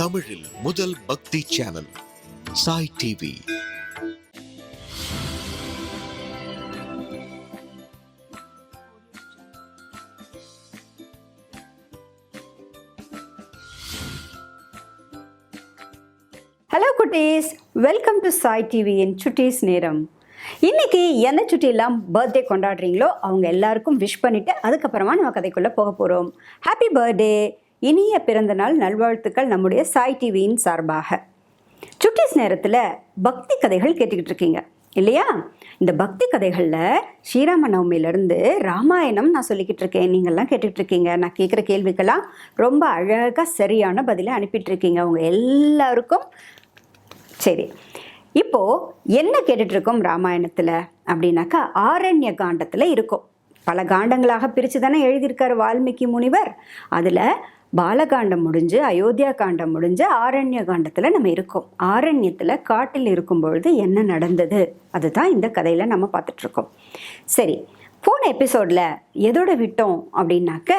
தமிழில் முதல் பக்தி சேனல் சாய் டிவி. ஹலோ குட்டீஸ், வெல்கம் டு சாய் டிவியின் சுட்டீஸ் நேரம். இன்னைக்கு என்ன சுட்டிலாம் பர்த்டே கொண்டாடுறீங்களோ அவங்க எல்லாருக்கும் விஷ் பண்ணிவிட்டு அதுக்கப்புறமா நம்ம கதைக்குள்ளே போக போகிறோம். ஹாப்பி பர்த்டே, இனிய பிறந்தநாள் நல்வாழ்த்துக்கள் நம்முடைய சாய் டிவியின் சார்பாக. சுட்டீஸ் நேரத்தில் பக்தி கதைகள் கேட்டுக்கிட்டு இருக்கீங்க இல்லையா? இந்த பக்தி கதைகளில் ஸ்ரீராம நவமியிலேருந்து ராமாயணம் நான் சொல்லிக்கிட்டு இருக்கேன். நீங்கள்லாம் கேட்டுக்கிட்டு இருக்கீங்க. நான் கேட்குற கேள்விக்கெல்லாம் ரொம்ப அழகாக சரியான பதிலை அனுப்பிட்டுருக்கீங்க. அவங்க எல்லாருக்கும் சரி. இப்போது என்ன கேட்டுட்ருக்கோம் ராமாயணத்தில் அப்படின்னாக்கா, ஆரண்ய காண்டத்தில் இருக்கும். பல காண்டங்களாக பிரித்து தானே எழுதியிருக்காரு வால்மீகி முனிவர். அதில் பாலகாண்டம் முடிஞ்சு அயோத்தியா காண்டம் முடிஞ்சு ஆரண்ய காண்டத்தில் நம்ம இருக்கோம். ஆரண்யத்தில் காட்டில் இருக்கும் பொழுது என்ன நடந்தது அதுதான் இந்த கதையில் நம்ம பார்த்துட்ருக்கோம். சரி, போன எபிசோடில் எதோட விட்டோம் அப்படின்னாக்க,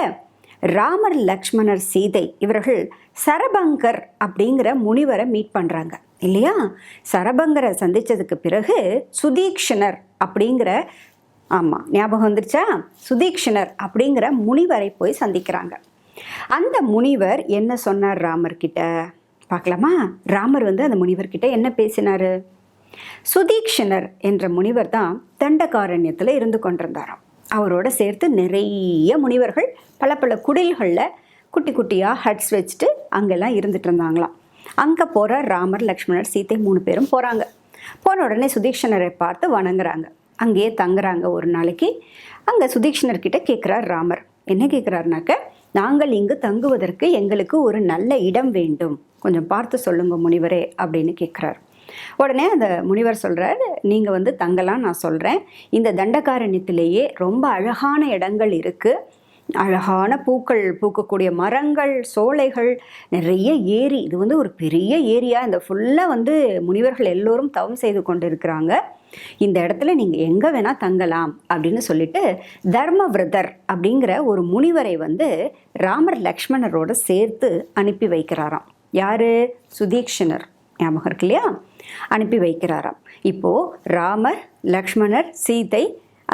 ராமர், லக்ஷ்மணர், சீதை இவர்கள் சரபங்கர் அப்படிங்கிற முனிவரை மீட் பண்ணுறாங்க இல்லையா? சரபங்கரை சந்தித்ததுக்கு பிறகு சுதீக்ஷணர் அப்படிங்கிற, ஆமாம் ஞாபகம் வந்துருச்சா, சுதீக்ஷணர் அப்படிங்கிற முனிவரை போய் சந்திக்கிறாங்க. அந்த முனிவர் என்ன சொன்னார் ராமர்கிட்ட பார்க்கலாமா? ராமர் அந்த முனிவர்கிட்ட என்ன பேசினார்? சுதீக்ஷணர் என்ற முனிவர் தான் தண்டகாரண்யத்தில் இருந்து கொண்டிருந்தாராம். அவரோட சேர்த்து நிறைய முனிவர்கள் பல பல குடில்களில் குட்டி குட்டியாக ஹட்ஸ் வச்சுட்டு அங்கெல்லாம் இருந்துட்டு இருந்தாங்களாம். அங்கே போகிற ராமர், லக்ஷ்மணர், சீதை 3 பேரும் போகிறாங்க. போன உடனே சுதீக்ஷணரை பார்த்து வணங்குறாங்க. அங்கேயே தங்குறாங்க ஒரு நாளைக்கு. அங்கே சுதீக்ஷணர்கிட்ட கேட்குறார் ராமர். என்ன கேட்குறாருனாக்க, நாங்கள் இங்கு தங்குவதற்கு எங்களுக்கு ஒரு நல்ல இடம் வேண்டும், கொஞ்சம் பார்த்து சொல்லுங்க முனிவரே அப்படின்னு கேட்குறாரு. உடனே அந்த முனிவர் சொல்கிறார், நீங்கள் தங்கலாம், நான் சொல்கிறேன். இந்த தண்டகாரண்யத்திலேயே ரொம்ப அழகான இடங்கள் இருக்குது. அழகான பூக்கள் பூக்கக்கூடிய மரங்கள், சோலைகள், நிறைய ஏரி. இது ஒரு பெரிய ஏரியா. இந்த ஃபுல்லாக முனிவர்கள் எல்லோரும் தவம் செய்து கொண்டு இருக்கிறாங்க. இந்த இடத்துல நீங்கள் எங்கே வேணால் தங்கலாம் அப்படின்னு சொல்லிட்டு தர்மவிரதர் அப்படிங்கிற ஒரு முனிவரை ராமர் லக்ஷ்மணரோட சேர்த்து அனுப்பி வைக்கிறாராம். யார்? சுதீக்ஷணர், ஞாபகம் இருக்கு இல்லையா? அனுப்பி வைக்கிறாராம். இப்போது ராமர், லக்ஷ்மணர், சீதை,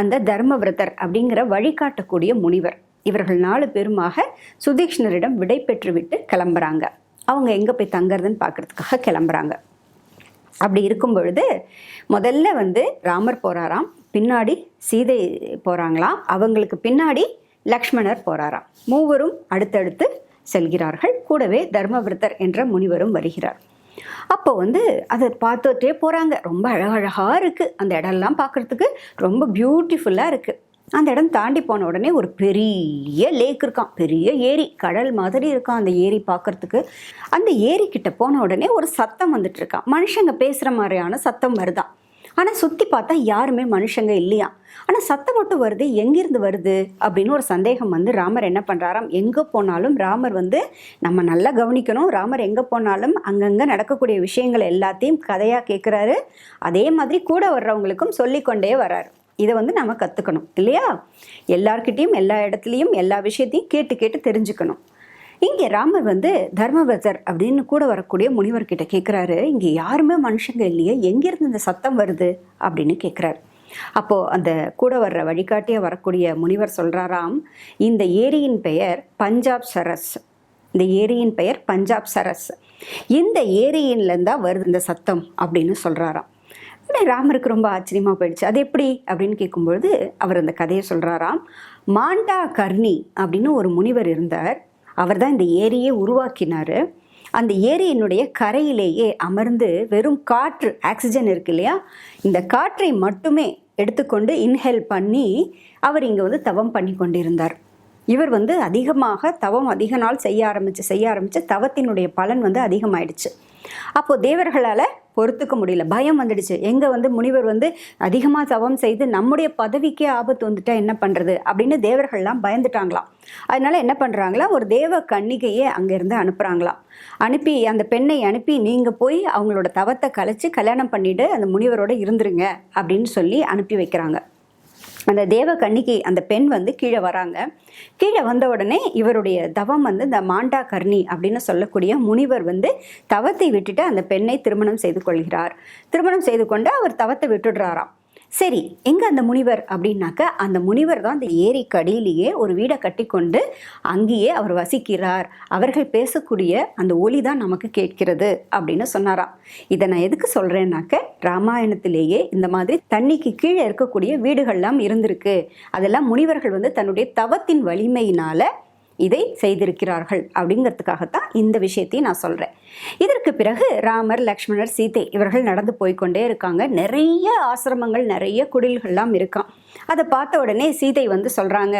அந்த தர்மவிரதர் அப்படிங்கிற வழிகாட்டக்கூடிய முனிவர், இவர்கள் 4 பேருமாக சுதீக்ஷணரிடம் விடை பெற்றுவிட்டு கிளம்புறாங்க. அவங்க எங்கே போய் தங்குறதுன்னு பார்க்குறதுக்காக கிளம்புறாங்க. அப்படி இருக்கும் பொழுது முதல்ல ராமர் போகிறாராம், பின்னாடி சீதை போகிறாங்களாம், அவங்களுக்கு பின்னாடி லக்ஷ்மணர் போகிறாராம். மூவரும் அடுத்தடுத்து செல்கிறார்கள். கூடவே தர்மவிரதர் என்ற முனிவரும் வருகிறார். அப்போ அதை பார்த்துட்டே போகிறாங்க. ரொம்ப அழகழகாக இருக்குது அந்த இடம்லாம், பார்க்குறதுக்கு ரொம்ப பியூட்டிஃபுல்லாக இருக்குது. அந்த இடம் தாண்டி போன உடனே ஒரு பெரிய லேக் இருக்கான், பெரிய ஏரி, கடல் மாதிரி இருக்கான் அந்த ஏரி பார்க்குறதுக்கு. அந்த ஏரிக்கிட்ட போன உடனே ஒரு சத்தம் வந்துட்டுருக்கான். மனுஷங்க பேசுகிற மாதிரியான சத்தம் வருதான். ஆனால் சுற்றி பார்த்தா யாருமே மனுஷங்க இல்லையா. ஆனால் சத்தம் மட்டும் வருது, எங்கேருந்து வருது அப்படின்னு ஒரு சந்தேகம் ராமர் என்ன பண்ணுறாராம், எங்கே போனாலும் ராமர் நம்ம நல்லா கவனிக்கணும். ராமர் எங்கே போனாலும் அங்கங்கே நடக்கக்கூடிய விஷயங்கள் எல்லாத்தையும் கதையாக கேட்குறாரு. அதே மாதிரி கூட வர்றவங்களுக்கும் சொல்லிக்கொண்டே வர்றாரு. இதை நம்ம கற்றுக்கணும் இல்லையா? எல்லார்கிட்டையும் எல்லா இடத்துலையும் எல்லா விஷயத்தையும் கேட்டு கேட்டு தெரிஞ்சுக்கணும். இங்கே ராமர் தர்மவிரதர் அப்படின்னு கூட வரக்கூடிய முனிவர்கிட்ட கேட்குறாரு, இங்கே யாருமே மனுஷங்க இல்லையே, எங்கேருந்து இந்த சத்தம் வருது அப்படின்னு கேட்குறாரு. அப்போது அந்த கூட வர்ற வழிகாட்டியாக வரக்கூடிய முனிவர் சொல்கிறாராம், இந்த ஏரியின் பெயர் பஞ்சாப் சரஸ். இந்த ஏரியின் பெயர் பஞ்சாப் சரஸ். இந்த ஏரியின்லேருந்தான் வருது இந்த சத்தம் அப்படின்னு சொல்கிறாராம். ராமருக்கு ரொம்ப ஆச்சரியமாக போயிடுச்சு. அது எப்படி அப்படின்னு கேட்கும்பொழுது அவர் அந்த கதையை சொல்கிறாராம். மாண்டா கர்ணி அப்படின்னு ஒரு முனிவர் இருந்தார். அவர் தான் இந்த ஏரியை உருவாக்கினார். அந்த ஏரியினுடைய கரையிலேயே அமர்ந்து வெறும் காற்று, ஆக்சிஜன் இருக்கு இல்லையா, இந்த காற்றை மட்டுமே எடுத்துக்கொண்டு இன்ஹேல் பண்ணி அவர் இங்கே தவம் பண்ணி கொண்டிருந்தார். இவர் அதிகமாக தவம் அதிக நாள் செய்ய ஆரம்பித்து தவத்தினுடைய பலன் அதிகமாயிடுச்சு. அப்போது தேவர்களால் பொறுத்துக்க முடியல, பயம் வந்துடுச்சு. எங்கே முனிவர் அதிகமாக தவம் செய்து நம்முடைய பதவிக்கே ஆபத்து வந்துட்டா என்ன பண்ணுறது அப்படின்னு தேவர்கள்லாம் பயந்துட்டாங்களாம். அதனால் என்ன பண்ணுறாங்களா, ஒரு தேவ கன்னிகையே அங்கேருந்து அனுப்புகிறாங்களாம். அனுப்பி அந்த பெண்ணை அனுப்பி, நீங்கள் போய் அவங்களோட தவத்தை கலைச்சி கல்யாணம் பண்ணிவிட்டு அந்த முனிவரோடு இருந்துருங்க அப்படின்னு சொல்லி அனுப்பி வைக்கிறாங்க. அந்த தேவ கன்னிகை அந்த பெண் வந்து கீழே வராங்க. கீழே வந்த உடனே இவருடைய தவம் வந்து இந்த மாண்டா கர்ணி அப்படின்னு சொல்லக்கூடிய முனிவர் வந்து தவத்தை விட்டுட்டு அந்த பெண்ணை திருமணம் செய்து கொள்கிறார். திருமணம் செய்து கொண்டு அவர் தவத்தை விட்டுடுறாராம். சரி, எங்கே அந்த முனிவர் அப்படின்னாக்க, அந்த முனிவர் தான் அந்த ஏரிக்கு அடியிலேயே ஒரு வீடை கட்டி கொண்டு அங்கேயே அவர் வசிக்கிறார். அவர்கள் பேசக்கூடிய அந்த ஒலி தான் நமக்கு கேட்கிறது அப்படின்னு சொன்னாராம். இதை நான் எதுக்கு சொல்கிறேன்னாக்க, ராமாயணத்திலேயே இந்த மாதிரி தண்ணிக்கு கீழே இருக்கக்கூடிய வீடுகள்லாம் இருந்திருக்கு. அதெல்லாம் முனிவர்கள் வந்து தன்னுடைய தவத்தின் வலிமையினால் இதை செய்திருக்கிறார்கள் அப்படிங்கிறதுக்காகத்தான் இந்த விஷயத்தையும் நான் சொல்கிறேன். இதற்கு பிறகு ராமர், லக்ஷ்மணர், சீதை இவர்கள் நடந்து போய்கொண்டே இருக்காங்க. நிறைய ஆசிரமங்கள், நிறைய குடில்கள்லாம் இருக்கான். அதை பார்த்த உடனே சீதை வந்து சொல்கிறாங்க,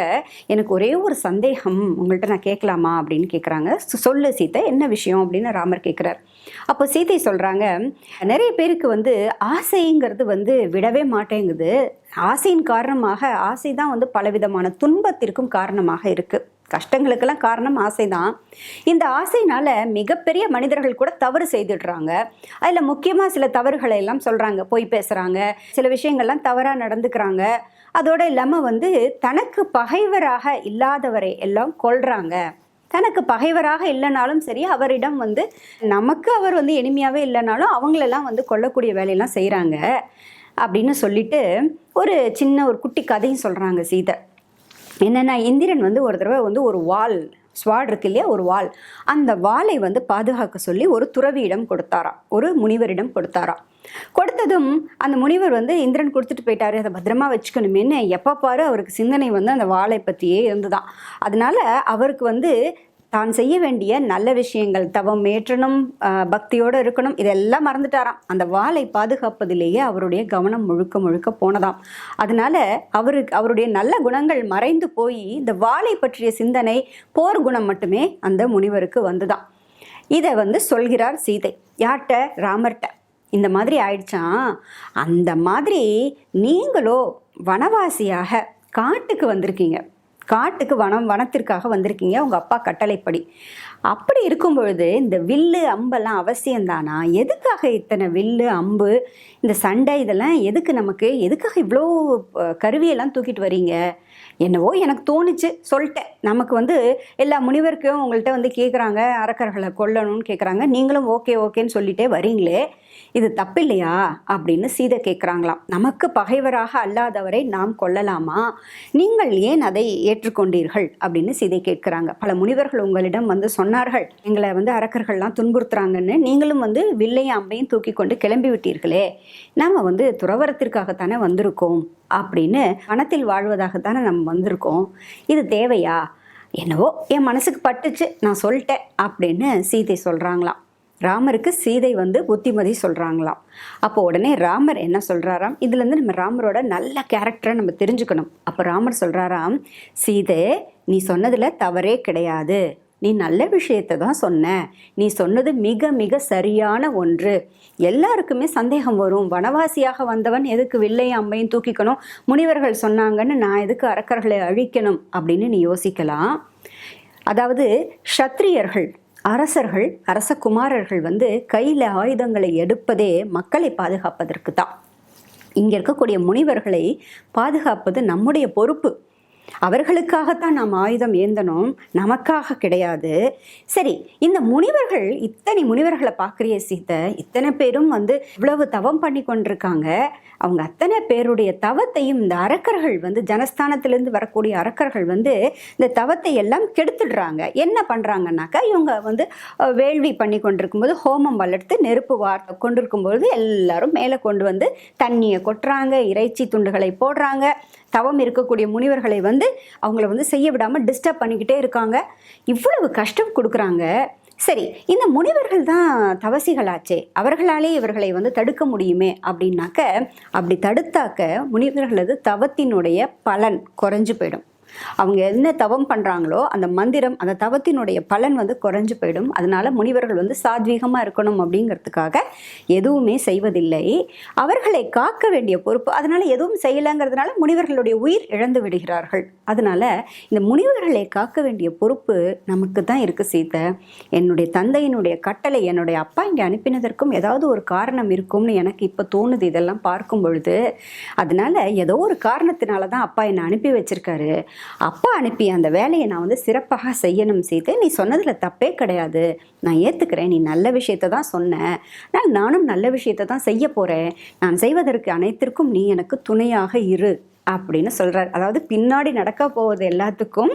எனக்கு ஒரே ஒரு சந்தேகம் உங்கள்கிட்ட நான் கேட்கலாமா அப்படின்னு கேட்குறாங்க. சொல்லு சீதை, என்ன விஷயம் அப்படின்னு ராமர் கேட்குறார். அப்போ சீதை சொல்கிறாங்க, நிறைய பேருக்கு வந்து ஆசைங்கிறது வந்து விடவே மாட்டேங்குது. ஆசையின் காரணமாக, ஆசை தான் வந்து பலவிதமான துன்பத்திற்கும் காரணமாக இருக்குது. கஷ்டங்களுக்கெல்லாம் காரணம் ஆசை தான். இந்த ஆசையினால் மிகப்பெரிய மனிதர்கள் கூட தவறு செய்துடுறாங்க. அதில் முக்கியமாக சில தவறுகளை எல்லாம் சொல்கிறாங்க. பொய் பேசுகிறாங்க, சில விஷயங்கள்லாம் தவறாக நடந்துக்கிறாங்க. அதோடு இல்லாமல் வந்து தனக்கு பகைவராக இல்லாதவரை எல்லாம் கொல்றாங்க. தனக்கு பகைவராக இல்லைனாலும் சரி, அவரிடம் வந்து நமக்கு அவர் வந்து எளிமையாகவே இல்லைனாலும் அவங்களெல்லாம் வந்து கொல்லக்கூடிய வேலையெல்லாம் செய்கிறாங்க அப்படின்னு சொல்லிட்டு ஒரு சின்ன ஒரு குட்டி கதையும் சொல்கிறாங்க சீதை. என்னென்னா, இந்திரன் வந்து ஒரு தடவை வந்து ஒரு வாள், ஸ்வாட் இருக்கு இல்லையா, ஒரு வாள், அந்த வாளை வந்து பாதுகாக்க சொல்லி ஒரு துறவியிடம் கொடுத்தாராம், ஒரு முனிவரிடம் கொடுத்தாராம். கொடுத்ததும் அந்த முனிவர் வந்து இந்திரன் கொடுத்துட்டு போயிட்டாரு, அதை பத்திரமா வச்சுக்கணுமேன்னு எப்போ பாரு அவருக்கு சிந்தனை வந்து அந்த வாளை பற்றியே இருந்துதான். அதனால அவருக்கு வந்து தான் செய்ய வேண்டிய நல்ல விஷயங்கள், தவம் ஏற்றணும், பக்தியோடு இருக்கணும், இதெல்லாம் மறந்துட்டாராம். அந்த வாளை பாதுகாப்பதிலேயே அவருடைய கவனம் முழுக்க முழுக்க போனதாம். அதனால அவருடைய நல்ல குணங்கள் மறைந்து போய் இந்த வாளை பற்றிய சிந்தனை, போர் குணம் மட்டுமே அந்த முனிவருக்கு வந்துதான். இதை வந்து சொல்கிறார் சீதை. யார்கிட்ட? ராமர்கிட்ட. இந்த மாதிரி ஆயிடுச்சான். அந்த மாதிரி நீங்களோ வனவாசியாக காட்டுக்கு வந்திருக்கீங்க, காட்டுக்கு வனத்திற்காக வந்திருக்கீங்க உங்கள் அப்பா கட்டளைப்படி. அப்படி இருக்கும் பொழுது இந்த வில்லு அம்பெல்லாம் அவசியம்தானா? எதுக்காக இத்தனை வில்லு அம்பு, இந்த சண்டை, இதெல்லாம் எதுக்கு நமக்கு? எதுக்காக இவ்வளோ கருவியெல்லாம் தூக்கிட்டு வரீங்க? என்னவோ எனக்கு தோணுச்சு, சொல்லிட்டேன். நமக்கு வந்து எல்லா முனிவருக்கும் உங்கள்கிட்ட வந்து கேட்குறாங்க, அரக்கர்களை கொல்லணும்னு கேட்குறாங்க, நீங்களும் ஓகே ஓகேன்னு சொல்லிட்டே வரீங்களே, இது தப்பில்லையா அப்படின்னு சீதை கேட்குறாங்களாம். நமக்கு பகைவராக அல்லாதவரை நாம் கொல்லலாமா? நீங்கள் ஏன் அதை ஏற்றுக்கொண்டீர்கள் அப்படின்னு சீதை கேட்குறாங்க. பல முனிவர்கள் உங்களிடம் வந்து சொன்னார்கள், எங்களை வந்து அரக்கர்கள்லாம் துன்புறுத்துறாங்கன்னு, நீங்களும் வந்து வில்லையும் அம்பையும் தூக்கி கொண்டு கிளம்பி விட்டீர்களே, நாம் வந்து துறவரத்திற்காகத்தானே வந்திருக்கோம், அப்படின்னு வனத்தில் வாழ்வதாகத்தானே நம்ம வந்திருக்கோம், இது தேவையா? என்னவோ என் மனசுக்கு பட்டுச்சு, நான் சொல்லிட்டேன் அப்படின்னு சீதை சொல்கிறாங்களாம். ராமருக்கு சீதை வந்து புத்திமதி சொல்கிறாங்களாம். அப்போ உடனே ராமர் என்ன சொல்கிறாராம், இதுலேருந்து நம்ம ராமரோட நல்ல கேரக்டரை நம்ம தெரிஞ்சுக்கணும். அப்போ ராமர் சொல்கிறாராம், சீதை நீ சொன்னதில் தவறே கிடையாது, நீ நல்ல விஷயத்தை தான் சொன்ன, நீ சொன்னது மிக மிக சரியான ஒன்று. எல்லாருக்குமே சந்தேகம் வரும், வனவாசியாக வந்தவன் எதுக்கு வில்லையும் அம்பையும் தூக்கிக்கணும், முனிவர்கள் சொன்னாங்கன்னு நான் எதுக்கு அரக்கர்களை அழிக்கணும் அப்படின்னு நீ யோசிக்கலாம். அதாவது க்ஷத்ரியர்கள், அரசர்கள், அரசகுமாரர்கள் வந்து கையில் ஆயுதங்களை எடுப்பதே மக்களை பாதுகாப்பதற்கு தான். இங்கே இருக்கக்கூடிய முனிவர்களை பாதுகாப்பது நம்முடைய பொறுப்பு. அவர்களுக்காகத்தான் நாம் ஆயுதம் ஏந்தணும், நமக்காக கிடையாது. சரி, இந்த முனிவர்கள், இத்தனை முனிவர்களை பார்க்குறிய சீதை, இத்தனை பேரும் வந்து இவ்வளவு தவம் பண்ணி கொண்டிருக்காங்க. அவங்க அத்தனை பேருடைய தவத்தையும் இந்த அரக்கர்கள் வந்து, ஜனஸ்தானத்திலேருந்து வரக்கூடிய அரக்கர்கள் வந்து இந்த தவத்தை எல்லாம் கெடுத்துடுறாங்க. என்ன பண்ணுறாங்கன்னாக்கா, இவங்க வந்து வேள்வி பண்ணி கொண்டிருக்கும்போது, ஹோமம் வளர்த்து நெருப்பு வார்த்தை கொண்டிருக்கும்போது எல்லாரும் மேலே கொண்டு வந்து தண்ணியை கொட்டுறாங்க, இறைச்சி துண்டுகளை போடுறாங்க. தவம் இருக்கக்கூடிய முனிவர்களை வந்து அவங்கள வந்து செய்ய விடாமல் டிஸ்டர்ப் பண்ணிக்கிட்டே இருக்காங்க. இவ்வளவு கஷ்டம் கொடுக்குறாங்க. சரி, இந்த முனிவர்கள் தான் தவசிகளாச்சே, அவர்களாலே இவர்களை வந்து தடுக்க முடியுமே அப்படின்னாக்க, அப்படி தடுத்தாக்க முனிவர்களது தவத்தினுடைய பலன் குறைஞ்சு போயிடும். அவங்க என்ன தவம் பண்ணுறாங்களோ அந்த மந்திரம், அந்த தவத்தினுடைய பலன் வந்து குறைஞ்சு போயிடும். அதனால முனிவர்கள் வந்து சாத்வீகமாக இருக்கணும் அப்படிங்கிறதுக்காக எதுவுமே செய்வதில்லை. அவர்களை காக்க வேண்டிய பொறுப்பு, அதனால எதுவும் செய்யலைங்கிறதுனால முனிவர்களுடைய உயிர் இழந்து விடுகிறார்கள். அதனால இந்த முனிவர்களை காக்க வேண்டிய பொறுப்பு நமக்கு தான் இருக்குது சீதை. என்னுடைய தந்தையினுடைய கட்டளை, என்னுடைய அப்பா இங்கே அனுப்பினதற்கும் ஏதாவது ஒரு காரணம் இருக்கும்னு எனக்கு இப்போ தோணுது இதெல்லாம் பார்க்கும் பொழுது. அதனால ஏதோ ஒரு காரணத்தினால தான் அப்பா என்னை அனுப்பி வச்சிருக்காரு. அப்பா அனுப்பி அந்த வேலையை நான் வந்து சிறப்பாக செய்யணும் சீதை. நீ சொன்னதில் தப்பே கிடையாது, நான் ஏற்றுக்கிறேன். நீ நல்ல விஷயத்தை தான் சொன்ன, நானும் நல்ல விஷயத்தை தான் செய்ய போகிறேன். நான் செய்வதற்கு அனைத்திற்கும் நீ எனக்கு துணையாக இரு அப்படின்னு சொல்கிறார். அதாவது பின்னாடி நடக்க போவது எல்லாத்துக்கும்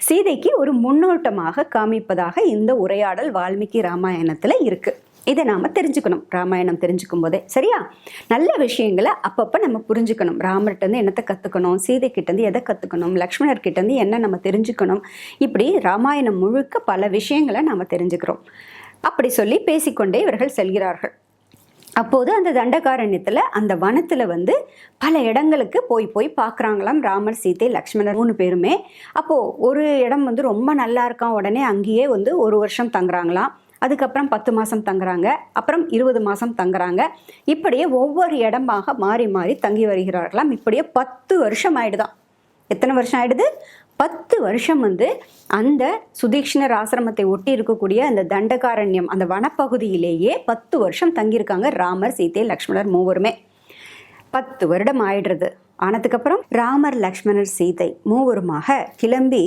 சீதைக்கு ஒரு முன்னோட்டமாக காமிப்பதாக இந்த உரையாடல் வால்மீகி ராமாயணத்தில் இருக்குது. இதை நாம் தெரிஞ்சுக்கணும் ராமாயணம் தெரிஞ்சுக்கும் போதே. சரியா? நல்ல விஷயங்களை அப்பப்போ நம்ம புரிஞ்சுக்கணும். ராமர்கிட்டேருந்து என்னத்தை கற்றுக்கணும், சீதைக்கிட்டேருந்து எதை கற்றுக்கணும், லக்ஷ்மணர்கிட்டேருந்து என்ன நம்ம தெரிஞ்சுக்கணும். இப்படி ராமாயணம் முழுக்க பல விஷயங்களை நாம் தெரிஞ்சுக்கிறோம். அப்படி சொல்லி பேசிக்கொண்டே இவர்கள் செல்கிறார்கள். அப்போது அந்த தண்டகாரண்யத்தில், அந்த வனத்தில் வந்து பல இடங்களுக்கு போய் பார்க்குறாங்களாம் ராமர், சீதை, லக்ஷ்மணர் 3 பேருமே. அப்போது ஒரு இடம் வந்து ரொம்ப நல்லா இருக்கான். உடனே அங்கேயே வந்து 1 வருஷம் தங்குறாங்களாம். அதுக்கப்புறம் 10 மாதம் தங்குறாங்க, அப்புறம் 20 மாதம் தங்குறாங்க. இப்படியே ஒவ்வொரு இடமாக மாறி மாறி தங்கி வருகிறார்களாம். இப்படியே 10 வருஷம் ஆயிடுதான். எத்தனை வருஷம் ஆயிடுது? 10 வருஷம் வந்து அந்த சுதீக்ஷ்ணர் ஆசிரமத்தை ஒட்டி இருக்கக்கூடிய அந்த தண்டகாரண்யம், அந்த வனப்பகுதியிலேயே 10 வருஷம் தங்கியிருக்காங்க ராமர், சீதை, லக்ஷ்மணர் 3 10 வருடம் ஆயிடுறது. ஆனதுக்கப்புறம் ராமர், லக்ஷ்மணர், சீதை 3 கிளம்பி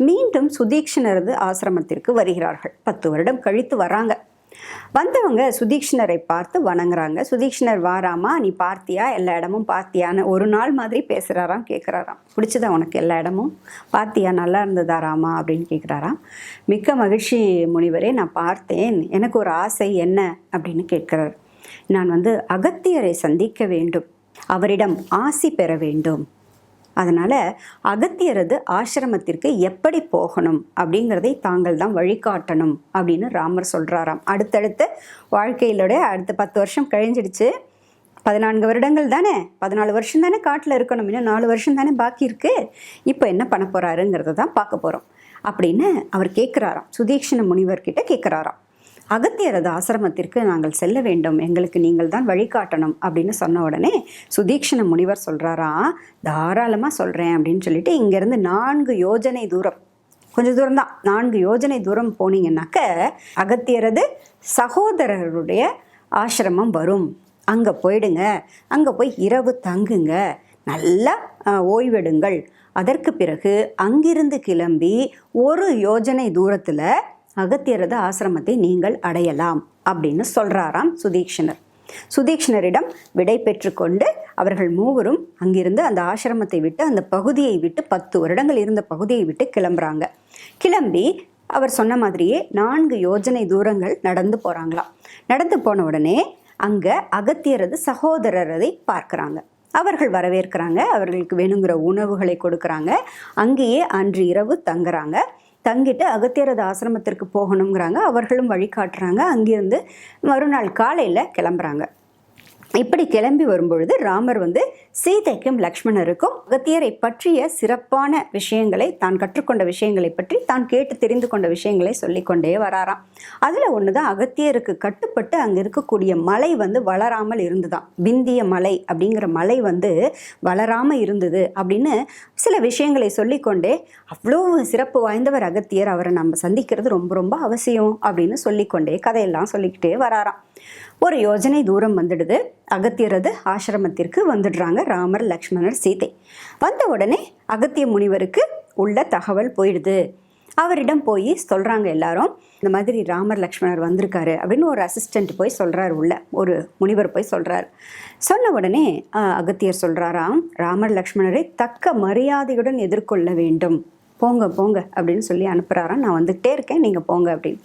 மீண்டும் சுதீக்ஷ்ணரது ஆசிரமத்திற்கு வருகிறார்கள். 10 வருடம் கழித்து வராங்க. வந்தவங்க சுதீக்ஷ்ணரை பார்த்து வணங்குறாங்க. சுதீக்ஷ்ணர், வாராமா, நீ பார்த்தியா, எல்லா இடமும் பார்த்தியான்னு ஒரு நாள் மாதிரி பேசுகிறாராம். கேட்குறாராம், பிடிச்சதா உனக்கு எல்லா இடமும் பார்த்தியா, நல்லா இருந்ததா ராமா அப்படின்னு கேட்குறாராம். மிக்க மகிழ்ச்சி முனிவரே, நான் பார்த்தேன், எனக்கு ஒரு ஆசை, என்ன அப்படின்னு கேட்குறாரு. நான் வந்து அகத்தியரை சந்திக்க வேண்டும், அவரிடம் ஆசி பெற வேண்டும். அதனால் அகத்தியரது ஆசிரமத்திற்கு எப்படி போகணும் அப்படிங்கிறதை தாங்கள் தான் வழிகாட்டணும் அப்படின்னு ராமர் சொல்கிறாராம். அடுத்தடுத்து வாழ்க்கையிலோட அடுத்த 10 வருஷம் கழிஞ்சிடுச்சு. 14 வருடங்கள் தானே, 14 வருஷம் தானே காட்டில் இருக்கணும், இன்னும் 4 வருஷம் தானே பாக்கி இருக்குது. இப்போ என்ன பண்ண போகிறாருங்கிறத தான் பார்க்க போகிறோம் அப்படின்னு அவர் கேட்குறாராம். சுதீக்ஷ்ண முனிவர்கிட்ட கேட்குறாராம். அகத்தியரது ஆசிரமத்திற்கு நாங்கள் செல்ல வேண்டும், எங்களுக்கு நீங்கள் தான் வழிகாட்டணும் அப்படின்னு சொன்ன உடனே சுதீக்ஷ்ண முனிவர் சொல்கிறாராம், தாராளமாக சொல்கிறேன் அப்படின்னு சொல்லிட்டு இங்கேருந்து 4 யோஜனை தூரம், கொஞ்சம் தூரம் தான், 4 யோஜனை தூரம் போனீங்கன்னாக்க அகத்தியரது சகோதரருடைய ஆசிரமம் வரும். அங்கே போயிடுங்க, அங்கே போய் இரவு தங்குங்க, நல்லா ஓய்வெடுங்கள். அதற்கு பிறகு அங்கிருந்து கிளம்பி 1 யோஜனை தூரத்தில் அகத்தியரது ஆசிரமத்தை நீங்கள் அடையலாம் அப்படின்னு சொல்கிறாராம் சுதீக்ஷ்ணர். சுதீக்ஷ்ணரிடம் விடை பெற்றுக்கொண்டு அவர்கள் 3 அங்கிருந்து அந்த ஆசிரமத்தை விட்டு, அந்த பகுதியை விட்டு, 10 வருடங்கள் இருந்த பகுதியை விட்டு கிளம்புறாங்க. கிளம்பி அவர் சொன்ன மாதிரியே 4 யோஜனை தூரங்கள் நடந்து போகிறாங்களாம். நடந்து போன உடனே அங்கே அகத்தியரது சகோதரரை பார்க்குறாங்க. அவர்கள் வரவேற்கிறாங்க, அவர்களுக்கு வேணுங்கிற உணவுகளை கொடுக்குறாங்க. அங்கேயே அன்று இரவு தங்குறாங்க. தங்கிட்டு அகத்தியரது ஆசிரமத்திற்கு போகணுங்கிறாங்க. அவர்களும் வழிகாட்டுறாங்க. அங்கிருந்து மறுநாள் காலையில் கிளம்புறாங்க. இப்படி கிளம்பி வரும்பொழுது ராமர் வந்து சீதைக்கும் லக்ஷ்மணருக்கும் அகத்தியரை பற்றிய சிறப்பான விஷயங்களை, தான் கற்றுக்கொண்ட விஷயங்களை பற்றி, தான் கேட்டு தெரிந்து கொண்ட விஷயங்களை சொல்லிக்கொண்டே வராராம். அதில் ஒன்று தான், அகத்தியருக்கு கட்டுப்பட்டு அங்கே இருக்கக்கூடிய மலை வந்து வளராமல் இருந்துதான். பிந்திய மலை அப்படிங்கிற மலை வந்து வளராமல் இருந்தது அப்படின்னு சில விஷயங்களை சொல்லிக்கொண்டே, அவ்வளோ சிறப்பு வாய்ந்தவர் அகத்தியர், அவரை நம்ம சந்திக்கிறது ரொம்ப ரொம்ப அவசியம் அப்படின்னு சொல்லிக்கொண்டே கதையெல்லாம் சொல்லிக்கிட்டே வராராம். 1 யோஜனை தூரம் வந்துடுது. அகத்தியரது ஆசிரமத்திற்கு வந்துடுறாங்க ராமர், லக்ஷ்மணர், சீதை. வந்த உடனே அகத்திய முனிவருக்கு உள்ள தகவல் போயிடுது. அவரிடம் போய் சொல்கிறாங்க எல்லாரும், இந்த மாதிரி ராமர் லக்ஷ்மணர் வந்திருக்காரு அப்படின்னு ஒரு அசிஸ்டண்ட் போய் சொல்கிறார். உள்ள ஒரு முனிவர் போய் சொல்கிறார். சொன்ன உடனே அகத்தியர் சொல்கிறாராம், ராமர் லக்ஷ்மணரை தக்க மரியாதையுடன் எதிர்கொள்ள வேண்டும், போங்க போங்க அப்படின்னு சொல்லி அனுப்புகிறாராம். நான் வந்துகிட்டே இருக்கேன், நீங்கள் போங்க அப்படின்னு.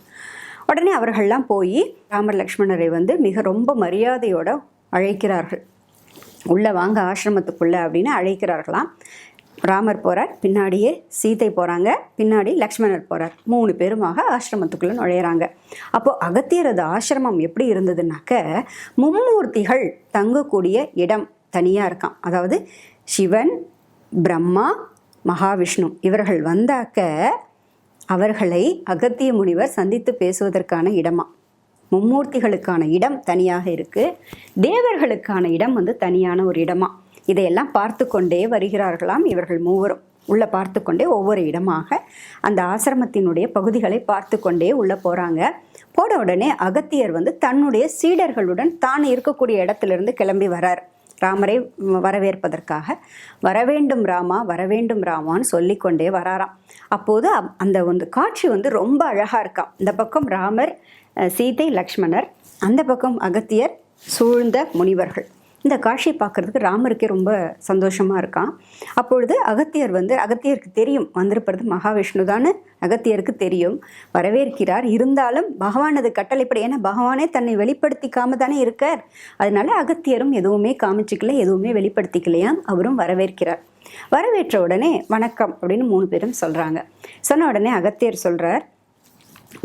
உடனே அவர்கள்லாம் போய் ராமர் லக்ஷ்மணரை வந்து மிக ரொம்ப மரியாதையோடு அழைக்கிறார்கள். உள்ளே வாங்க ஆசிரமத்துக்குள்ளே அப்படின்னு அழைக்கிறார்களாம். ராமர் போகிறார், பின்னாடியே சீதை போகிறாங்க, பின்னாடி லக்ஷ்மணர் போகிறார். 3 பேருமாக ஆசிரமத்துக்குள்ளே நுழையிறாங்க. அப்போது அகத்தியரது ஆசிரமம் எப்படி இருந்ததுனாக்க, மும்மூர்த்திகள் தங்கக்கூடிய இடம் தனியாக இருக்கான். அதாவது சிவன், பிரம்மா, மகாவிஷ்ணு இவர்கள் வந்தாக்க அவர்களை அகத்திய முனிவர் சந்தித்து பேசுவதற்கான இடமா. மும்மூர்த்திகளுக்கான இடம் தனியாக இருக்குது, தேவர்களுக்கான இடம் தனியான ஒரு இடமா. இதையெல்லாம் பார்த்து கொண்டே வருகிறார்களாம் இவர்கள் மூவரும். உள்ளே பார்த்து கொண்டே ஒவ்வொரு இடமாக அந்த ஆசிரமத்தினுடைய பகுதிகளை பார்த்து கொண்டே உள்ளே போகிறாங்க. போன உடனே அகத்தியர் தன்னுடைய சீடர்களுடன் தான் இருக்கக்கூடிய இடத்துலேருந்து கிளம்பி வரார் ராமரை வரவேற்பதற்காக. வரவேண்டும் ராமா, வரவேண்டும் ராமான்னு சொல்லிக்கொண்டே வராராம். அப்போது அந்த காட்சி ரொம்ப அழகாக இருக்காம். இந்த பக்கம் ராமர், சீதை, லக்ஷ்மணர், அந்த பக்கம் அகத்தியர், சூழ்ந்த முனிவர்கள். இந்த காட்சியை பார்க்குறதுக்கு ராமருக்கே ரொம்ப சந்தோஷமாக இருக்கான். அப்பொழுது அகத்தியருக்கு தெரியும் வந்திருப்பது மகாவிஷ்ணு தானே, அகத்தியருக்கு தெரியும், வரவேற்கிறார். இருந்தாலும் பகவானது கட்டளைப்படி, ஏன்னா பகவானே தன்னை வெளிப்படுத்திக்காம தானே இருக்கார், அதனால அகத்தியரும் எதுவுமே காமிச்சிக்கல, எதுவுமே வெளிப்படுத்திக்கலையாம். அவரும் வரவேற்கிறார். வரவேற்ற உடனே வணக்கம் அப்படின்னு 3 பேரும் சொல்கிறாங்க. சொன்ன உடனே அகத்தியர் சொல்கிறார்,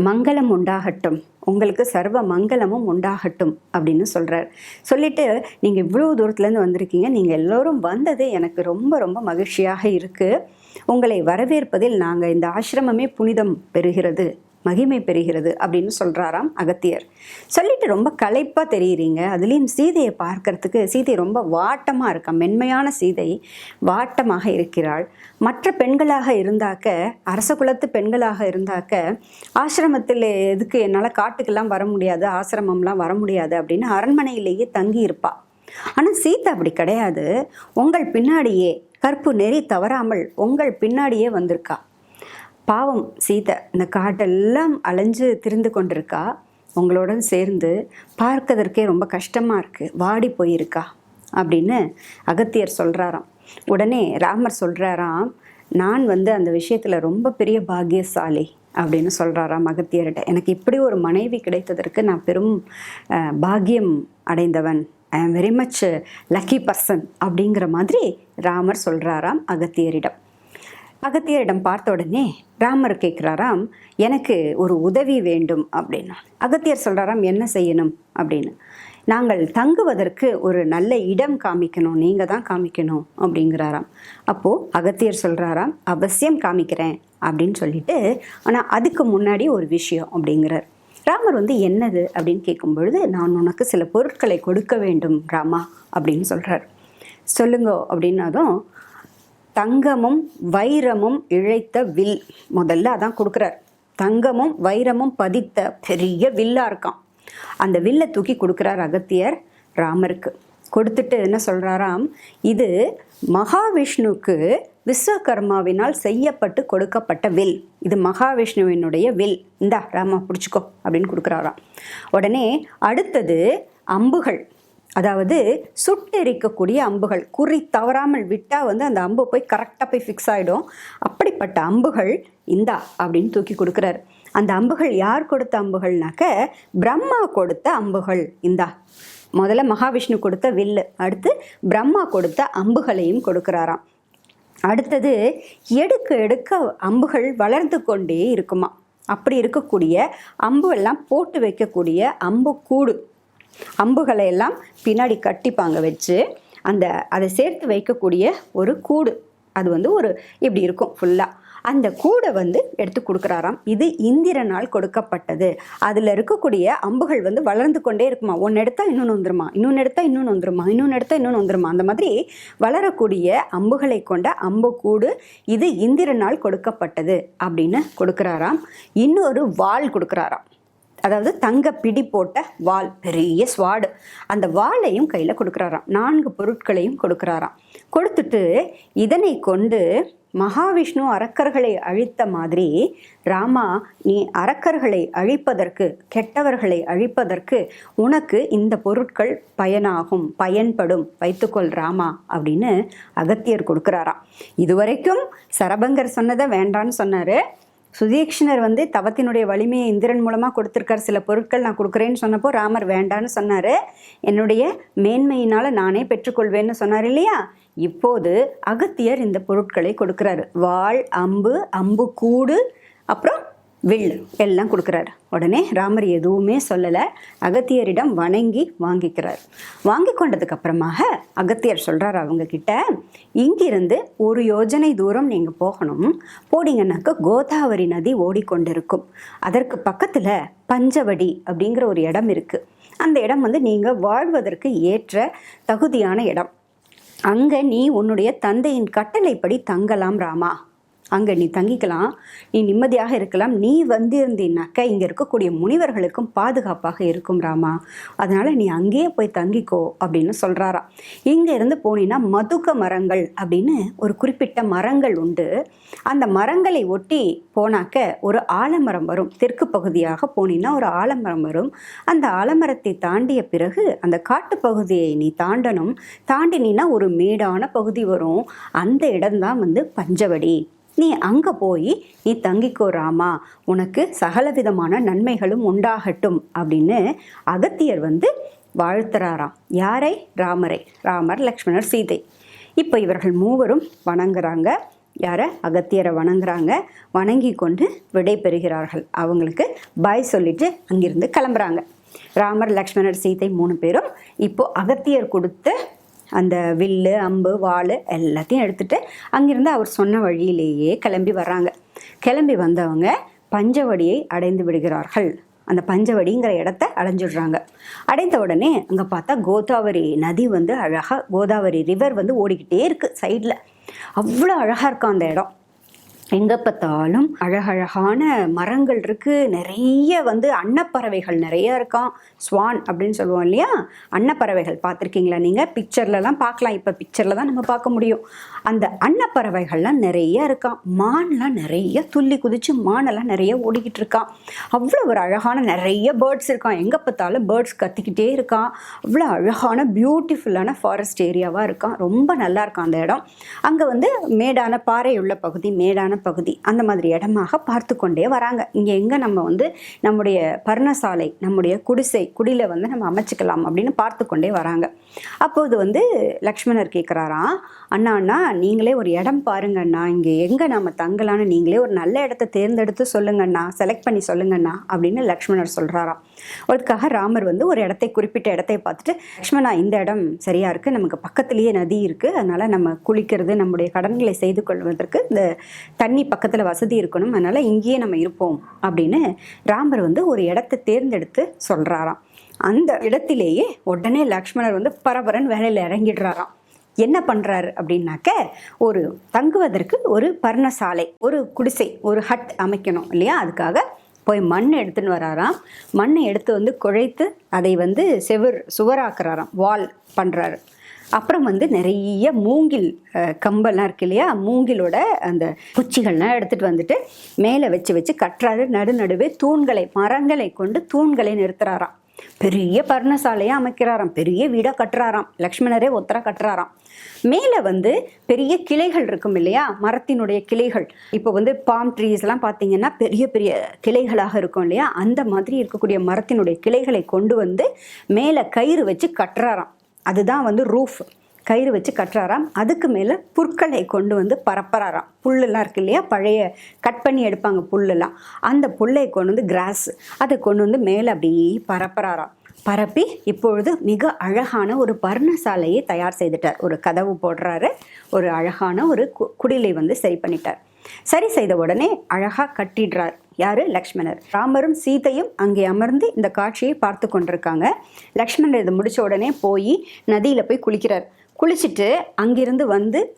மங்களம் உண்டாகட்டும், உங்களுக்கு சர்வ மங்களமும் உண்டாகட்டும் அப்படின்னு சொல்கிறார். சொல்லிட்டு, நீங்கள் இவ்வளோ தூரத்துலேருந்து வந்திருக்கீங்க, நீங்கள் எல்லோரும் வந்தது எனக்கு ரொம்ப ரொம்ப மகிழ்ச்சியாக இருக்குது. உங்களை வரவேற்பதில் நாங்கள் இந்த ஆசிரமமே புனிதம் பெறுகிறது, மகிமை பெறுகிறது அப்படின்னு சொல்கிறாராம் அகத்தியர். சொல்லிட்டு ரொம்ப களைப்பாக தெரியுறீங்க, அதுலேயும் சீதையை பார்க்கறதுக்கு சீதை ரொம்ப வாட்டமாக இருக்கா, மென்மையான சீதை வாட்டமாக இருக்கிறாள். மற்ற பெண்களாக இருந்தாக்க, அரச குலத்து பெண்களாக இருந்தாக்க, ஆசிரமத்தில் எதுக்கு என்னால் காட்டுக்கெல்லாம் வர முடியாது, ஆசிரமம்லாம் வர முடியாது அப்படின்னு அரண்மனையிலேயே தங்கி இருப்பாள். ஆனால் சீதை அப்படி கிடையாது, உங்கள் பின்னாடியே கற்பு நெறி தவறாமல் உங்கள் பின்னாடியே வந்திருக்கா. பாவம் சீதை இந்த காட்டெல்லாம் அலைஞ்சு திரிந்து கொண்டிருக்கா, உங்களோட சேர்ந்து பார்க்கறதற்கே ரொம்ப கஷ்டமாக இருக்குது, வாடி போயிருக்கா அப்படின்னு அகத்தியர் சொல்கிறாராம். உடனே ராமர் சொல்கிறாராம், நான் அந்த விஷயத்தில் ரொம்ப பெரிய பாக்கியசாலி அப்படின்னு சொல்கிறாராம் அகத்தியர்கிட்ட. எனக்கு இப்படி ஒரு மனைவி கிடைத்ததற்கு நான் பெரும் பாக்கியம் அடைந்தவன், ஐ am very much lucky person அப்படிங்கிற மாதிரி ராமர் சொல்கிறாராம் அகத்தியரிடம். அகத்தியரிடம் பார்த்த உடனே ராமர் கேட்குறாராம், எனக்கு ஒரு உதவி வேண்டும் அப்படின்னா. அகத்தியர் சொல்கிறாராம், என்ன செய்யணும் அப்படின்னு. நாங்கள் தங்குவதற்கு ஒரு நல்ல இடம் காமிக்கணும், நீங்கள் தான் காமிக்கணும் அப்படிங்கிறாராம். அப்போது அகத்தியர் சொல்கிறாராம், அவசியம் காமிக்கிறேன் அப்படின்னு சொல்லிட்டு, ஆனால் அதுக்கு முன்னாடி ஒரு விஷயம் அப்படிங்கிறார். ராமர் என்னது அப்படின்னு கேட்கும் பொழுது, நான் உனக்கு சில பொருட்களை கொடுக்க வேண்டும் ராமா அப்படின்னு சொல்கிறார். சொல்லுங்க அப்படின்னதும், தங்கமும் வைரமும் இழைத்த வில், முதல்ல அதான் கொடுக்குறார். தங்கமும் வைரமும் பதித்த பெரிய வில்லா இருக்கான். அந்த வில்லை தூக்கி கொடுக்குறார் அகத்தியர் ராமருக்கு. கொடுத்துட்டு என்ன சொல்கிறாராம், இது மகாவிஷ்ணுவுக்கு விஸ்வகர்மாவினால் செய்யப்பட்டு கொடுக்கப்பட்ட வில், இது மகாவிஷ்ணுவினுடைய வில், இந்தா ராமா பிடிச்சிக்கோ அப்படின்னு கொடுக்குறாராம். உடனே அடுத்தது அம்புகள், அதாவது சுட்டெரிக்கக்கூடிய அம்புகள், குறி தவறாமல் விட்டால் அந்த அம்பு போய் கரெக்டாக போய் ஃபிக்ஸ் ஆகிடும், அப்படிப்பட்ட அம்புகள் இந்தா அப்படின்னு தூக்கி கொடுக்குறாரு. அந்த அம்புகள் யார் கொடுத்த அம்புகள்னாக்க, பிரம்மா கொடுத்த அம்புகள் இந்தா. முதல்ல மகாவிஷ்ணு கொடுத்த வில்லு, அடுத்து பிரம்மா கொடுத்த அம்புகளையும் கொடுக்குறாராம். அடுத்தது எடுக்க எடுக்க அம்புகள் வளர்ந்து கொண்டே இருக்குமா. அப்படி இருக்கக்கூடிய அம்புகள்லாம் போட்டு வைக்கக்கூடிய அம்பு கூடு, அம்புகளை எல்லாம் பின்னாடி கட்டிப்பாங்க வச்சு அதை சேர்த்து வைக்கக்கூடிய ஒரு கூடு, அது ஒரு இப்படி இருக்கும் ஃபுல்லாக. அந்த கூடை எடுத்து கொடுக்குறாராம். இது இந்திரனால் கொடுக்கப்பட்டது. அதில் இருக்கக்கூடிய அம்புகள் வளர்ந்து கொண்டே இருக்குமா. ஒன்று எடுத்தால் இன்னொன்று வந்துருமா, இன்னொன்று எடுத்தால் இன்னொன்று வந்துருமா, இன்னொன்று எடுத்தால் இன்னொன்று வந்துருமா. அந்த மாதிரி வளரக்கூடிய அம்புகளை கொண்ட அம்பு கூடு இது இந்திரனால் கொடுக்கப்பட்டது அப்படின்னு கொடுக்குறாராம். இன்னொரு வாள் கொடுக்குறாராம், அதாவது தங்க பிடி போட்ட வாள், பெரிய ஸ்வாடு, அந்த வாளையும் கையில் கொடுக்குறாராம். 4 பொருட்களையும் கொடுக்குறாராம். கொடுத்துட்டு, இதனை கொண்டு மகாவிஷ்ணு அரக்கர்களை அழித்த மாதிரி ராமா, நீ அரக்கர்களை அழிப்பதற்கு, கெட்டவர்களை அழிப்பதற்கு உனக்கு இந்த பொருட்கள் பயனாகும், பயன்படும், வைத்துக்கொள் ராமா அப்படின்னு அகத்தியர் கொடுக்குறாராம். இதுவரைக்கும் சரபங்கர் சொன்னதை வேண்டான்னு சொன்னார். சுதீக்ஷணர் தவத்தினுடைய வலிமையை இந்திரன் மூலமாக கொடுத்துருக்கார், சில பொருட்கள் நான் கொடுக்குறேன்னு சொன்னப்போ ராமர் வேண்டான்னு சொன்னார். என்னுடைய மேன்மையினால் நானே பெற்றுக்கொள்வேன்னு சொன்னார் இல்லையா. இப்போது அகத்தியர் இந்த பொருட்களை கொடுக்குறாரு. வாள், அம்பு, அம்பு கூடு, அப்புறம் வில் எல்லாம் கொடுக்குறாரு. உடனே ராமர் எதுவுமே சொல்லலை, அகத்தியரிடம் வணங்கி வாங்கிக்கிறார். வாங்கி கொண்டதுக்கு அப்புறமாக அகத்தியர் சொல்கிறார் அவங்க கிட்ட, இங்கிருந்து 1 யோஜனை தூரம் நீங்கள் போனீங்கன்னாக்க கோதாவரி நதி ஓடிக்கொண்டிருக்கும். அதற்கு பக்கத்தில் பஞ்சவடி அப்படிங்கிற ஒரு இடம் இருக்குது. அந்த இடம் நீங்கள் வாழ்வதற்கு ஏற்ற தகுதியான இடம். அங்கே நீ உன்னுடைய தந்தையின் கட்டளைப்படி தங்கலாம் ராமா. அங்கே நீ தங்கிக்கலாம், நீ நிம்மதியாக இருக்கலாம். நீ வந்திருந்தீன்னாக்க இங்கே இருக்கக்கூடிய முனிவர்களுக்கும் பாதுகாப்பாக இருக்கும் ராமா. அதனால் நீ அங்கேயே போய் தங்கிக்கோ அப்படின்னு சொல்கிறாராம். இங்கே இருந்து போனீங்கன்னா மதுக்க மரங்கள் அப்படின்னு ஒரு குறிப்பிட்ட மரங்கள் உண்டு. அந்த மரங்களை ஒட்டி போனாக்க ஒரு ஆலமரம் வரும். தெற்கு பகுதியாக போனீங்கன்னா ஒரு ஆலமரம் வரும். அந்த ஆலமரத்தை தாண்டிய பிறகு அந்த காட்டுப்பகுதியை நீ தாண்டணும். தாண்டினா ஒரு மேடான பகுதி வரும். அந்த இடம்தான் பஞ்சவடி. நீ அங்கே போய் நீ தங்கிக்கோ ராமா, உனக்கு சகல விதமான நன்மைகளும் உண்டாகட்டும் அப்படின்னு அகத்தியர் வாழ்த்துறாராம். யாரை? ராமரை. ராமர், லக்ஷ்மணர், சீதை. இப்போ இவர்கள் மூவரும் வணங்குறாங்க. யாரை? அகத்தியரை வணங்குறாங்க. வணங்கி கொண்டு விடை பெறுகிறார்கள். அவங்களுக்கு பாய் சொல்லிட்டு அங்கிருந்து கிளம்புறாங்க. ராமர், லக்ஷ்மணர், சீதை 3 பேரும் இப்போ அகத்தியர் கொடுத்த அந்த வில்லு, அம்பு, வாள் எல்லாத்தையும் எடுத்துகிட்டு அங்கிருந்து அவர் சொன்ன வழியிலேயே கிளம்பி வர்றாங்க. கிளம்பி வந்தவங்க பஞ்சவடியை அடைந்து விடுகிறார்கள். அந்த பஞ்சவடிங்கிற இடத்த அடைஞ்சிடுறாங்க. அடைந்த உடனே அங்கே பார்த்தா கோதாவரி நதி அழகாக, கோதாவரி ரிவர் ஓடிக்கிட்டே இருக்குது சைடில். அவ்வளோ அழகாக இருக்கும் அந்த இடம். எங்கே பார்த்தாலும் அழகழகான மரங்கள் இருக்குது. நிறைய அன்னப்பறவைகள் நிறைய இருக்கான். ஸ்வான் அப்படின்னு சொல்லுவோம் இல்லையா, அன்னப்பறவைகள் பார்த்துருக்கீங்களா நீங்கள்? பிக்சர்லலாம் பார்க்கலாம். இப்போ பிக்சரில் தான் நம்ம பார்க்க முடியும். அந்த அன்னப்பறவைகள்லாம் நிறைய இருக்கான். மான்லாம் நிறைய துள்ளி குதித்து மானெல்லாம் நிறைய ஓடிக்கிட்டு இருக்கான். அவ்வளோ ஒரு அழகான நிறைய பேர்ட்ஸ் இருக்கான். எங்கே பார்த்தாலும் பேர்ட்ஸ் கத்திக்கிட்டே இருக்கான். அவ்வளோ அழகான பியூட்டிஃபுல்லான ஃபாரஸ்ட் ஏரியாவாக இருக்கான். ரொம்ப நல்லா இருக்கான் அந்த இடம். அங்கே மேடான பாறை உள்ள பகுதி, மேடான பகுதி, அந்த மாதிரி இடமாக பார்த்து கொண்டே வராங்க. இங்கே எங்கே நம்ம நம்முடைய பர்ணசாலை, நம்முடைய குடியில் நம்ம அமைச்சிக்கலாம் அப்படின்னு பார்த்து கொண்டே வராங்க. அப்போது லக்ஷ்மணர் கேட்குறாராம், அண்ணா நீங்களே ஒரு இடம் பாருங்கண்ணா, இங்கே எங்கே நம்ம தங்கலான்னு நீங்களே ஒரு நல்ல இடத்த தேர்ந்தெடுத்து சொல்லுங்கண்ணா, செலக்ட் பண்ணி சொல்லுங்கண்ணா அப்படின்னு லக்ஷ்மணர் சொல்கிறாராம். அதுக்காக ராமர் ஒரு இடத்தை, குறிப்பிட்ட இடத்தை பார்த்துட்டு, லக்ஷ்மணா இந்த இடம் சரியா இருக்குது, நமக்கு பக்கத்துலேயே நதி இருக்குது, அதனால் நம்ம குளிக்கிறது, நம்முடைய கடன்களை செய்து கொள்வதற்கு இந்த தண்ணி பக்கத்தில் வசதி இருக்கணும், அதனால் இங்கேயே நம்ம இருப்போம் அப்படின்னு ராமர் ஒரு இடத்தை தேர்ந்தெடுத்து சொல்கிறாராம். அந்த இடத்திலேயே உடனே லக்ஷ்மணர் பரபரன் வேலையில் இறங்கிடுறாராம். என்ன பண்ணுறாரு அப்படின்னாக்க, ஒரு தங்குவதற்கு ஒரு பர்ணசாலை, ஒரு குடிசை, ஒரு ஹட் அமைக்கணும் இல்லையா, அதுக்காக போய் மண் எடுத்துன்னு வராராம். மண்ணை எடுத்து குழைத்து அதை சுவராக்குறாராம், வால் பண்ணுறாரு. அப்புறம் நிறைய மூங்கில் கம்பெல்லாம் இருக்கு இல்லையா, மூங்கிலோட அந்த குச்சிகள்லாம் எடுத்துகிட்டு மேலே வச்சு கட்டுறாரு. நடுவே தூண்களை, மரங்களை கொண்டு தூண்களை நிறுத்துறாராம். பெரிய பர்ணசாலையாக அமைக்கிறாராம். பெரிய வீடாக கட்டுறாராம். லக்ஷ்மணரே ஒத்தராக கட்டுறாராம். மேலே பெரிய கிளைகள் இருக்கும் இல்லையா, மரத்தினுடைய கிளைகள். இப்போ பாம் ட்ரீஸ் எல்லாம் பார்த்தீங்கன்னா பெரிய பெரிய கிளைகளாக இருக்கும் இல்லையா, அந்த மாதிரி இருக்கக்கூடிய மரத்தினுடைய கிளைகளை கொண்டு மேலே கயிறு வச்சு கட்டுறாராம். அதுதான் ரூஃப். கயிறு வச்சு கட்டுறாராம். அதுக்கு மேலே புற்களை கொண்டு பரப்புறாராம். புல்லெல்லாம் இருக்கு இல்லையா, பழைய கட் பண்ணி எடுப்பாங்க புல்லெல்லாம், அந்த புல்லை கொண்டு கிராஸ், அதை கொண்டு மேலே அப்படியே பரப்புறாராம். பரப்பி இப்பொழுது மிக அழகான ஒரு பர்ணசாலையை தயார் செய்துட்டார். ஒரு கதவு போடுறாரு. ஒரு அழகான ஒரு குடிலை சரி பண்ணிட்டார். சரி செய்த உடனே அழகாக கட்டிடுறார். யார்? லக்ஷ்மணர். ராமரும் சீதையும் அங்கே அமர்ந்து இந்த காட்சியை பார்த்து கொண்டிருக்காங்க. லக்ஷ்மணர் இதை முடித்த உடனே போய் நதியில் போய் குளிக்கிறார். குளிச்சுட்டு அங்கிருந்து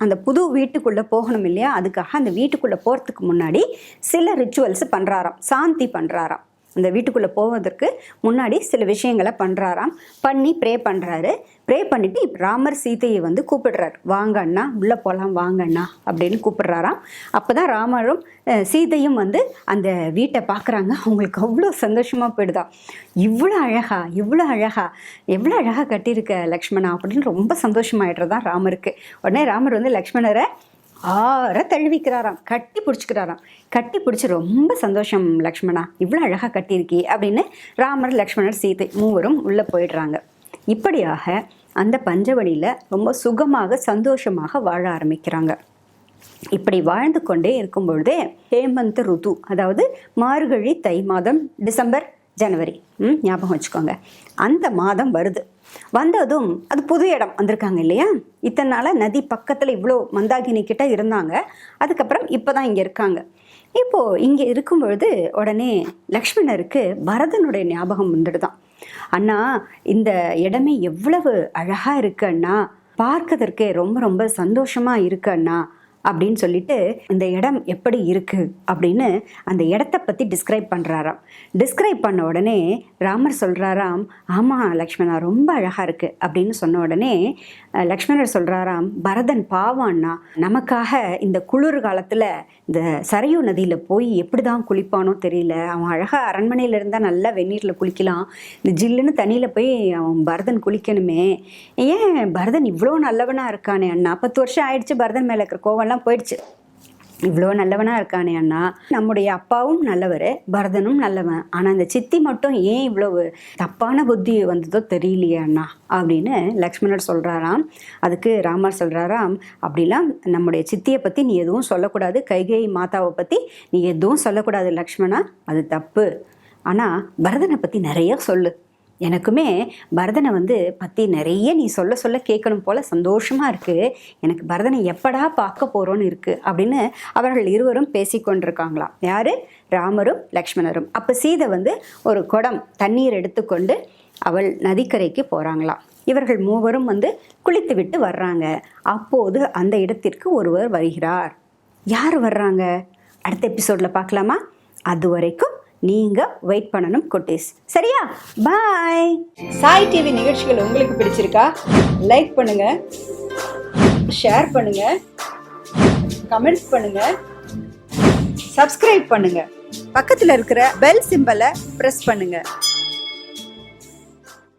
அந்த புது வீட்டுக்குள்ளே போகணும் இல்லையா, அதுக்காக அந்த வீட்டுக்குள்ளே போகிறதுக்கு முன்னாடி சில ரிச்சுவல்ஸ் பண்ணுறாராம், சாந்தி பண்ணுறாராம். அந்த வீட்டுக்குள்ளே போவதற்கு முன்னாடி சில விஷயங்களை பண்ணுறாராம். பண்ணி ப்ரே பண்ணுறாரு. ப்ரே பண்ணிவிட்டு ராமர் சீதையை கூப்பிடுறார். வாங்க அண்ணா, உள்ளே போகலாம் வாங்க அண்ணா அப்படின்னு கூப்பிடுறாராம். அப்போ தான் ராமரும் சீதையும் அந்த வீட்டை பார்க்குறாங்க. அவங்களுக்கு அவ்வளோ சந்தோஷமாக போயிடுதா. இவ்வளோ அழகா, இவ்வளோ அழகா, எவ்வளோ அழகாக கட்டியிருக்க லக்ஷ்மணா அப்படின்னு ரொம்ப சந்தோஷமாயிடுறதான் ராமருக்கு. உடனே ராமர் லக்ஷ்மணரை ஆற தழுவிக்கிறாராம், கட்டி பிடிச்சிக்கிறாராம். கட்டி பிடிச்சி ரொம்ப சந்தோஷம் லக்ஷ்மணா, இவ்வளோ அழகாக கட்டியிருக்கி அப்படின்னு ராமர், லக்ஷ்மணர், சீதை மூவரும் உள்ளே போயிடுறாங்க. இப்படியாக அந்த பஞ்சவடியில் ரொம்ப சுகமாக சந்தோஷமாக வாழ ஆரம்பிக்கிறாங்க. இப்படி வாழ்ந்து கொண்டே இருக்கும் பொழுதே ஹேமந்த் ருது, அதாவது மார்கழி, தை மாதம், டிசம்பர், ஜனவரி, ஞாபகம் வச்சுக்கோங்க, அந்த மாதம் வருது. வந்ததும் அது புது இடம் வந்திருக்காங்க இல்லையா, இத்தனை நாளாக நதி பக்கத்தில் இவ்வளோ மந்தாகினி கிட்ட இருந்தாங்க, அதுக்கப்புறம் இப்போ தான் இங்கே இருக்காங்க. இப்போது இங்கே இருக்கும் பொழுது உடனே லக்ஷ்மணருக்கு பரதனுடைய ஞாபகம் வந்துடுதான். அண்ணா, இந்த இடமே எவ்வளவு அழகாக இருக்கு அண்ணா, பார்க்கறதற்கே ரொம்ப ரொம்ப சந்தோஷமாக இருக்கு அண்ணா அப்படின்னு சொல்லிட்டு இந்த இடம் எப்படி இருக்கு அப்படின்னு அந்த இடத்த பற்றி டிஸ்கிரைப் பண்ணுறாராம். டிஸ்கிரைப் பண்ண உடனே ராமர் சொல்கிறாராம், ஆமாம் லக்ஷ்மணா, ரொம்ப அழகாக இருக்குது அப்படின்னு சொன்ன உடனே லக்ஷ்மணர் சொல்கிறாராம், பரதன் பாவான்னா, நமக்காக இந்த குளிர் காலத்தில் இந்த சரையு நதியில் போய் எப்படி தான் குளிப்பானோ தெரியல, அவன் அழகாக அரண்மனையில் இருந்தால் நல்லா வெந்நீரில் குளிக்கலாம், இந்த ஜில்லுன்னு தண்ணியில் போய் அவன் பரதன் குளிக்கணுமே, ஏன் பரதன் இவ்வளோ நல்லவனாக இருக்கானே அண்ணா, 10 வருஷம் ஆயிடுச்சு பரதன் மேலே இருக்கிற கோவம்லாம் போயிடுச்சு, இவ்வளோ நல்லவனாக இருக்கானே அண்ணா, நம்முடைய அப்பாவும் நல்லவர், பரதனும் நல்லவன், ஆனால் அந்த சித்தி மட்டும் ஏன் இவ்வளவு தப்பான புத்தி வந்ததோ தெரியலையே அண்ணா அப்படின்னு லக்ஷ்மணர் சொல்கிறாராம். அதுக்கு ராமர் சொல்கிறாராம், அப்படிலாம் நம்முடைய சித்தியை பற்றி நீ எதுவும் சொல்லக்கூடாது, கைகேயி மாதாவை பற்றி நீ எதுவும் சொல்லக்கூடாது லக்ஷ்மணா, அது தப்பு. ஆனால் பரதனை பற்றி நிறைய சொல்லு, எனக்குமே பரதனை பற்றி நிறைய நீ சொல்ல சொல்ல கேட்கணும் போல் சந்தோஷமாக இருக்குது, எனக்கு பரதனை எப்படா பார்க்க போகிறோன்னு இருக்குது அப்படின்னு அவர்கள் இருவரும் பேசி கொண்டிருக்காங்களாம். யார்? ராமரும் லக்ஷ்மணரும். அப்போ சீதை ஒரு குடம் தண்ணீர் எடுத்துக்கொண்டு அவள் நதிக்கரைக்கு போகிறாங்களாம். இவர்கள் மூவரும் குளித்து விட்டு வர்றாங்க. அப்போது அந்த இடத்திற்கு ஒருவர் வருகிறார். யார் வர்றாங்க? அடுத்த எபிசோடில் பார்க்கலாமா? அது வரைக்கும் நீங்கள் வெயிட் பண்ணணும் குட்டீஸ், சரியா? பாய். சாய் டிவி நிகழ்ச்சிகள் உங்களுக்கு பிடிச்சிருக்கா? லைக் பண்ணுங்க, ஷேர் பண்ணுங்க, கமெண்ட்ஸ் பண்ணுங்க, சப்ஸ்கிரைப் பண்ணுங்க, பக்கத்தில் இருக்கிற பெல் சிம்பலை ப்ரெஸ் பண்ணுங்க.